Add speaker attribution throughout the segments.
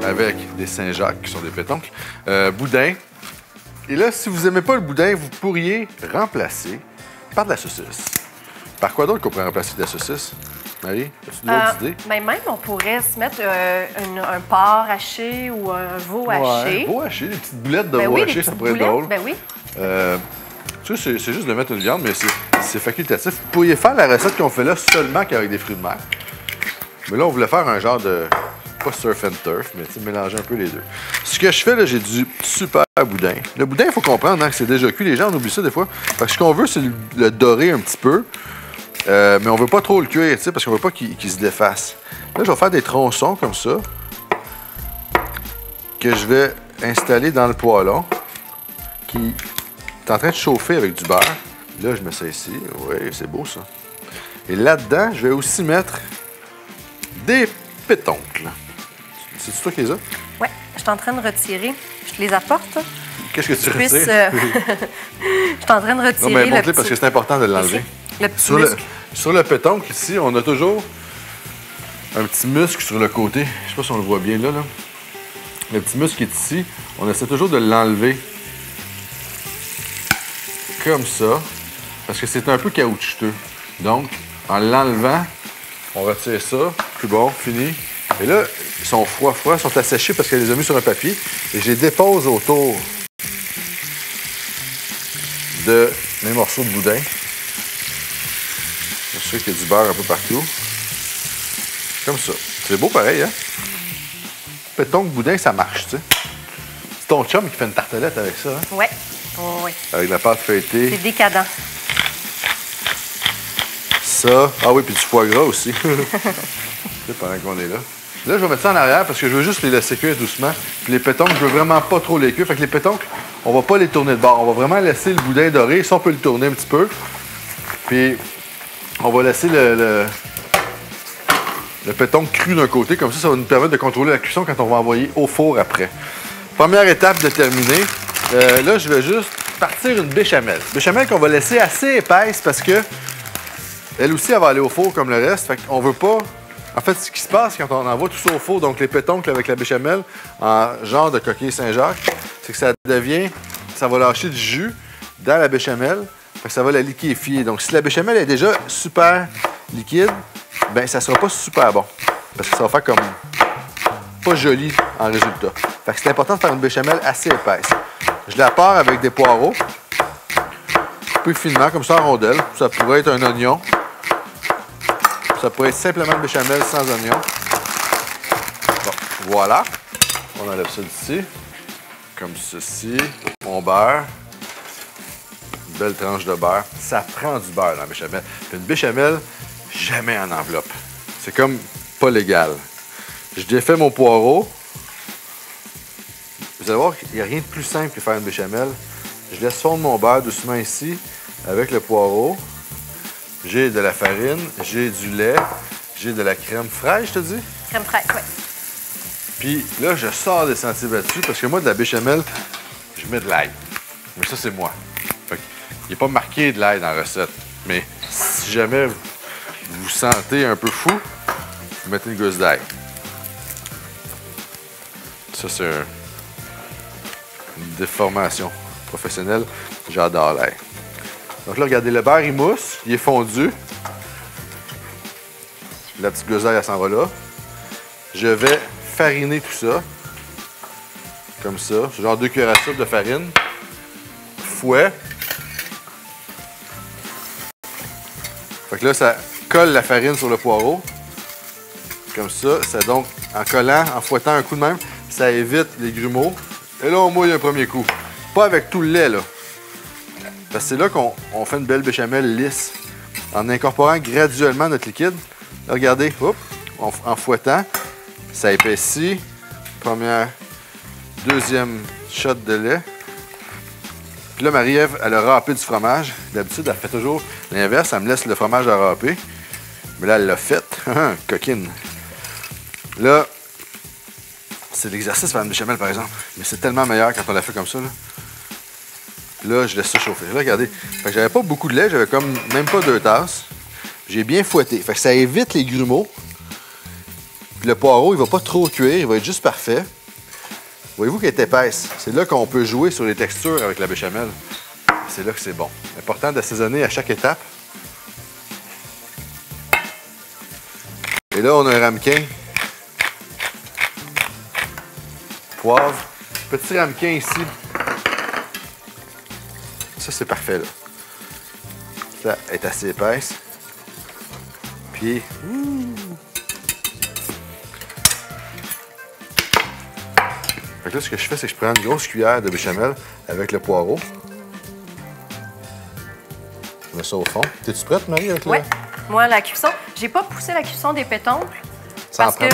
Speaker 1: Avec des Saint-Jacques, qui sont des pétoncles. Boudin. Et là, si vous n'aimez pas le boudin, vous pourriez remplacer par de la saucisse. Par quoi d'autre qu'on pourrait remplacer de la saucisse? Marie, as-tu d'autres idées?
Speaker 2: Ben même, on pourrait se mettre un porc haché ou un veau haché.
Speaker 1: Un veau haché, des petites boulettes de
Speaker 2: Ben
Speaker 1: veau
Speaker 2: oui,
Speaker 1: haché,
Speaker 2: des
Speaker 1: ça
Speaker 2: petites
Speaker 1: pourrait être
Speaker 2: boulettes,
Speaker 1: drôle.
Speaker 2: Ben oui.
Speaker 1: Tu sais, c'est juste de mettre une viande, mais c'est facultatif. Vous pourriez faire la recette qu'on fait là seulement qu'avec des fruits de mer. Mais là, on voulait faire un genre de... pas surf and turf, mais mélanger un peu les deux. Ce que je fais, là, j'ai du super boudin. Le boudin, il faut comprendre hein, que c'est déjà cuit. Les gens, on oublie ça des fois. Parce que ce qu'on veut, c'est le dorer un petit peu. Mais on veut pas trop le cuire, parce qu'on veut pas qu'il se défasse. Là, je vais faire des tronçons comme ça que je vais installer dans le poêlon qui est en train de chauffer avec du beurre. Là, je mets ça ici. Oui, c'est beau, ça. Et là-dedans, je vais aussi mettre des pétoncles. C'est-tu toi qui les as?
Speaker 2: Oui, je suis en train de retirer. Je te les apporte.
Speaker 1: Qu'est-ce que tu retires?
Speaker 2: Je suis en train de retirer.
Speaker 1: Non, mais montre-les
Speaker 2: petit...
Speaker 1: parce que c'est important de l'enlever.
Speaker 2: Le petit muscle.
Speaker 1: Sur le pétoncle, ici, on a toujours un petit muscle sur le côté. Je sais pas si on le voit bien là. Le petit muscle qui est ici, on essaie toujours de l'enlever. Comme ça. Parce que c'est un peu caoutchouteux. Donc, en l'enlevant, on retire ça. Puis bon, fini. Et là, ils sont froids, ils sont asséchés parce qu'elle les a mis sur un papier. Et je les dépose autour de mes morceaux de boudin. Je suis sûr qu'il y a du beurre un peu partout. Comme ça. C'est beau pareil, hein? Pétoncle boudin, ça marche, tu sais. C'est ton chum qui fait une tartelette avec ça, hein?
Speaker 2: Oui. Oh, oui.
Speaker 1: Avec la pâte feuilletée.
Speaker 2: C'est décadent.
Speaker 1: Ça. Ah oui, puis du foie gras aussi. C'est pendant qu'on est là. Là, je vais mettre ça en arrière parce que je veux juste les laisser cuire doucement. Puis les pétoncles, je veux vraiment pas trop les cuire. Fait que les pétoncles, on va pas les tourner de bord. On va vraiment laisser le boudin doré. Ça, on peut le tourner un petit peu. Puis on va laisser le pétoncle cru d'un côté. Comme ça va nous permettre de contrôler la cuisson quand on va envoyer au four après. Première étape de terminer. Là, je vais juste partir une béchamel. Béchamel qu'on va laisser assez épaisse parce que elle aussi, elle va aller au four comme le reste. Fait qu'on veut pas... En fait, ce qui se passe quand on envoie tout ça au four, donc les pétoncles avec la béchamel en genre de coquille Saint-Jacques, c'est que ça devient... Ça va lâcher du jus dans la béchamel. Fait que ça va la liquéfier. Donc, si la béchamel est déjà super liquide, ben ça sera pas super bon. Parce que ça va faire comme... pas joli en résultat. Fait que c'est important de faire une béchamel assez épaisse. Je la pars avec des poireaux. Plus finement, comme ça en rondelles. Ça pourrait être un oignon. Ça pourrait être simplement une béchamel sans oignon. Bon, voilà. On enlève ça d'ici. Comme ceci. On beurre. Une belle tranche de beurre. Ça prend du beurre dans la béchamel. Puis une béchamel, jamais en enveloppe. C'est comme pas légal. Je défais mon poireau. Vous allez voir qu'il n'y a rien de plus simple que faire une béchamel. Je laisse fondre mon beurre doucement ici avec le poireau. J'ai de la farine, j'ai du lait, j'ai de la crème fraîche, je te dis?
Speaker 2: Crème fraîche, oui.
Speaker 1: Puis là, je sors des sentiers battus parce que moi, de la béchamel, je mets de l'ail. Mais ça, c'est moi. Fait il n'est pas marqué de l'ail dans la recette. Mais si jamais vous vous sentez un peu fou, vous mettez une gousse d'ail. Ça, c'est une déformation professionnelle. J'adore l'ail. Donc là, regardez, le beurre, il mousse, il est fondu. La petite gousse d'ail, elle s'en va là. Je vais fariner tout ça. Comme ça. C'est genre 2 cuillères à soupe de farine. Fouet. Fait que là, ça colle la farine sur le poireau. Comme ça. C'est donc, en collant, en fouettant un coup de même, ça évite les grumeaux. Et là, on mouille un premier coup. Pas avec tout le lait, là. Parce que c'est là qu'on fait une belle béchamel lisse. En incorporant graduellement notre liquide. Là, regardez, hop, en fouettant, ça épaissit. Première, deuxième shot de lait. Puis là, Marie-Ève, elle a râpé du fromage. D'habitude, elle fait toujours l'inverse. Elle me laisse le fromage à râper. Mais là, elle l'a fait. Coquine. Là, c'est l'exercice faire une béchamel, par exemple. Mais c'est tellement meilleur quand on la fait comme ça, là. Là, je laisse ça chauffer. Là, regardez. Fait que j'avais pas beaucoup de lait. J'avais comme même pas 2 tasses. J'ai bien fouetté. Fait que ça évite les grumeaux. Puis le poireau, il va pas trop cuire, il va être juste parfait. Voyez-vous qu'elle est épaisse. C'est là qu'on peut jouer sur les textures avec la béchamel. C'est là que c'est bon. Important d'assaisonner à chaque étape. Et là, on a un ramequin. Poivre. Petit ramequin ici. Ça, c'est parfait, là. Ça est assez épaisse. Puis... Fait que là, ce que je fais, c'est que je prends une grosse cuillère de béchamel avec le poireau. Je mets ça au fond. T'es-tu prête, Marie, avec
Speaker 2: Oui. Moi, la cuisson, j'ai pas poussé la cuisson des pétoncles parce que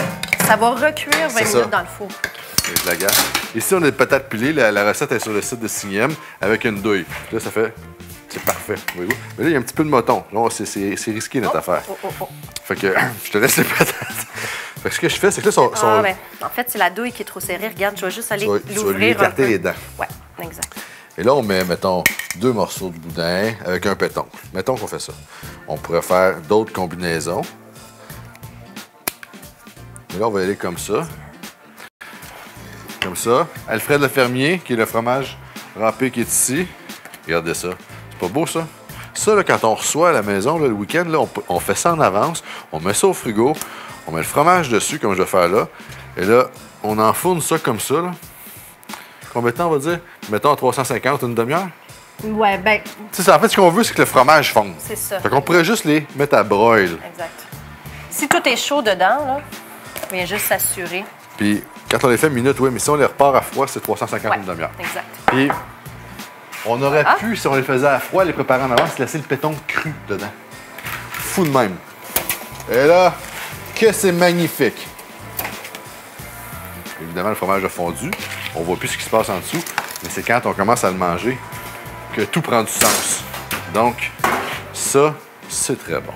Speaker 2: ça va recuire 20 minutes dans le four.
Speaker 1: Avec la gamme. Ici, on a des patates pilées. La recette est sur le site de Signiem avec une douille. Là, ça fait... C'est parfait, voyez-vous. Mais là, il y a un petit peu de mouton. C'est risqué, notre affaire. Fait que je te laisse les patates. Fait que ce que je fais, c'est que là,
Speaker 2: ben, en fait, c'est la douille qui est trop serrée. Regarde, je vais juste aller l'ouvrir.
Speaker 1: Tu vas lui écarter les dents.
Speaker 2: Oui, exact.
Speaker 1: Et là, on met, mettons, 2 morceaux de boudin avec un pétoncle. Mettons qu'on fait ça. On pourrait faire d'autres combinaisons. Mais là, on va y aller comme ça. Comme ça. Alfred le fermier, qui est le fromage râpé qui est ici. Regardez ça. C'est pas beau, ça? Ça, là, quand on reçoit à la maison, là, le week-end, là, on fait ça en avance. On met ça au frigo. On met le fromage dessus, comme je vais faire là. Et là, on enfourne ça comme ça, là. Combien de temps, on va dire? Mettons à 350, une demi-heure?
Speaker 2: Ouais, ben...
Speaker 1: C'est ça. En fait, ce qu'on veut, c'est que le fromage fonde.
Speaker 2: C'est ça.
Speaker 1: Fait qu'on pourrait juste les mettre à broil.
Speaker 2: Exact. Si tout est chaud dedans, là, on vient juste s'assurer.
Speaker 1: Puis, quand on les fait minute, oui, mais si on les repart à froid, c'est 350 une demi-heure.
Speaker 2: Exact.
Speaker 1: Puis, on aurait pu, si on les faisait à froid, les préparer en avance, laisser le péton cru dedans. Fou de même. Et là, que c'est magnifique. Évidemment, le fromage a fondu. On voit plus ce qui se passe en dessous. Mais c'est quand on commence à le manger que tout prend du sens. Donc, ça, c'est très bon.